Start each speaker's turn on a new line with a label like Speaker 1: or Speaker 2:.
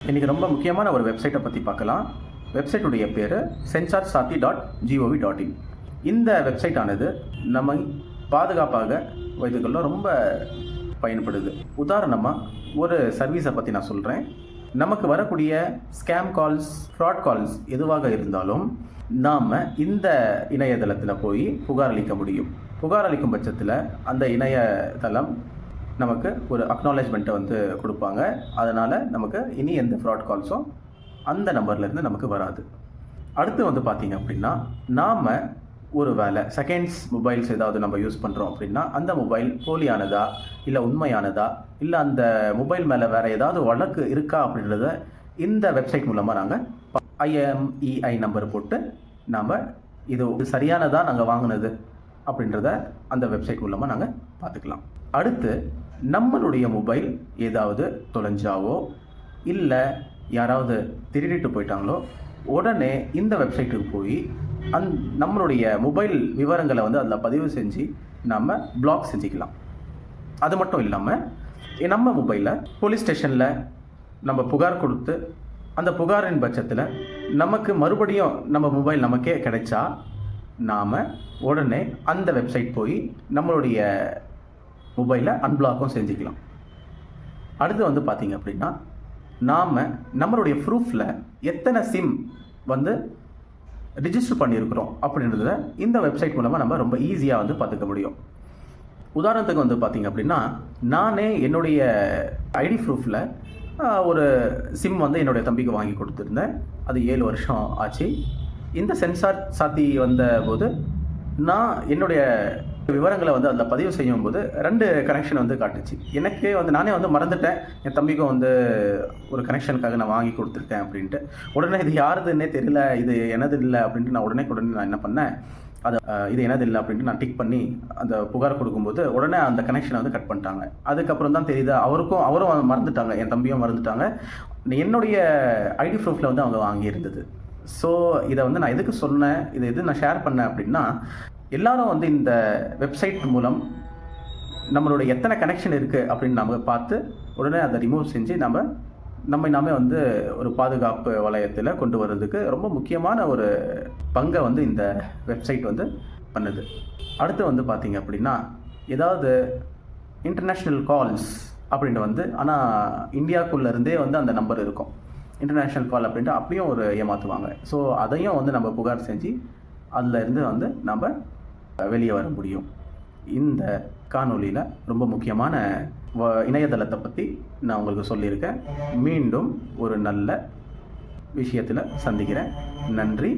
Speaker 1: இன்றைக்கி ரொம்ப முக்கியமான ஒரு வெப்சைட்டை பற்றி பார்க்கலாம். வெப்சைட்டுடைய பேர் sensorsathi.gov.in. இந்த வெப்சைட் ஆனது நம்ம பாதுகாப்பாக வைத்துக்கொள்ள ரொம்ப பயன்படுது. உதாரணமாக ஒரு சர்வீஸை பற்றி நான் சொல்கிறேன். நமக்கு வரக்கூடிய ஸ்கேம் கால்ஸ், ஃப்ராட் கால்ஸ் எதுவாக இருந்தாலும் நாம் இந்த இணையதளத்தில் போய் புகார் அளிக்க முடியும். புகார் அளிக்கும் பட்சத்தில் அந்த இணையதளம் நமக்கு ஒரு அக்னாலேஜ்மெண்ட்டை கொடுப்பாங்க. அதனால் நமக்கு இனி எந்த ஃப்ராட் கால்ஸும் அந்த நம்பர்லேருந்து நமக்கு வராது. அடுத்து பார்த்தீங்க அப்படின்னா, நாம் ஒரு வேளை செகண்ட்ஸ் மொபைல்ஸ் ஏதாவது நம்ம யூஸ் பண்ணுறோம் அப்படின்னா, அந்த மொபைல் போலியானதா இல்லை உண்மையானதா, இல்லை அந்த மொபைல் மேலே வேறு ஏதாவது வழக்கு இருக்கா அப்படின்றத இந்த வெப்சைட் மூலமாக நாங்கள் IMEI நம்பர் போட்டு நாம் இது சரியானதாக நாங்கள் வாங்கினது அப்படின்றத அந்த வெப்சைட் மூலமாக நாங்கள் பார்த்துக்கலாம். அடுத்து நம்மளுடைய மொபைல் ஏதாவது தொலைஞ்சாவோ இல்லை யாராவது திருடிட்டு போயிட்டாங்களோ உடனே இந்த வெப்சைட்டுக்கு போய் நம்மளுடைய மொபைல் விவரங்களை அதில் பதிவு செஞ்சு நாம் பிளாக் செஞ்சுக்கலாம். அது மட்டும் இல்லாமல் நம்ம மொபைலில் போலீஸ் ஸ்டேஷனில் நம்ம புகார் கொடுத்து அந்த புகாரின் பட்சத்தில் நமக்கு மறுபடியும் நம்ம மொபைல் நமக்கே கிடைச்சா நாம் உடனே அந்த வெப்சைட் போய் நம்மளுடைய மொபைலை அன்பிளாக்கும் செஞ்சுக்கலாம். அடுத்து பார்த்திங்க அப்படின்னா, நாம் நம்மளுடைய ப்ரூஃபில் எத்தனை சிம் ரிஜிஸ்டர் பண்ணியிருக்கிறோம் அப்படின்றத இந்த வெப்சைட் மூலமாக நம்ம ரொம்ப ஈஸியாக பார்த்துக்க முடியும். உதாரணத்துக்கு பார்த்திங்க அப்படின்னா, நானே என்னுடைய ஐடி ப்ரூஃபில் ஒரு சிம் என்னுடைய தம்பிக்கு வாங்கி கொடுத்துருந்தேன். அது 7 வருஷம் ஆச்சு. இந்த சென்சார் சாத்தி வந்த போது நான் என்னுடைய விவரங்களை அதில் பதிவு செய்யும்போது 2 கனெக்ஷன் காட்டுச்சு. எனக்கே நானே மறந்துட்டேன். என் தம்பிக்கும் ஒரு கனெக்ஷனுக்காக நான் வாங்கி கொடுத்துருக்கேன் அப்படின்ட்டு. உடனே இது யாருதுன்னே தெரியல, இது எனது இல்லை அப்படின்ட்டு நான் உடனே நான் என்ன பண்ணேன், அதை இது எனது இல்லை அப்படின்ட்டு நான் டிக் பண்ணி அந்த புகார் கொடுக்கும்போது உடனே அந்த கனெக்ஷனை கட் பண்ணிட்டாங்க. அதுக்கப்புறம் தான் தெரியுது அவரும் மறந்துட்டாங்க, என் தம்பியும் மறந்துட்டாங்க. என்னுடைய ஐடி ப்ரூஃபில் அவங்க வாங்கியிருந்தது. ஸோ இதை நான் எதுக்கு சொன்னேன், இதை எது நான் ஷேர் பண்ணேன் அப்படின்னா, எல்லாரும் இந்த வெப்சைட் மூலம் நம்மளுடைய எத்தனை கனெக்ஷன் இருக்குது அப்படின்னு நம்ம பார்த்து உடனே அதை ரிமூவ் செஞ்சு நம்ம நாமே ஒரு பாதுகாப்பு வளையத்தில் கொண்டு வர்றதுக்கு ரொம்ப முக்கியமான ஒரு பங்கை இந்த வெப்சைட் பண்ணுது. அடுத்து பார்த்திங்க அப்படின்னா, ஏதாவது இன்டர்நேஷ்னல் கால்ஸ் அப்படின்ட்டு ஆனால் இந்தியாவுக்குள்ளேருந்தே அந்த நம்பர் இருக்கும். இன்டர்நேஷ்னல் கால் அப்படின்ட்டு அப்படியும் ஒரு ஏமாற்றுவாங்க. ஸோ அதையும் நம்ம புகார் செஞ்சு அதில் நம்ம வெளியே வர முடியும். இந்த காணொலியில் ரொம்ப முக்கியமான இணையதளத்தை பற்றி நான் உங்களுக்கு சொல்லியிருக்கேன். மீண்டும் ஒரு நல்ல விஷயத்தில் சந்திக்கிறேன். நன்றி.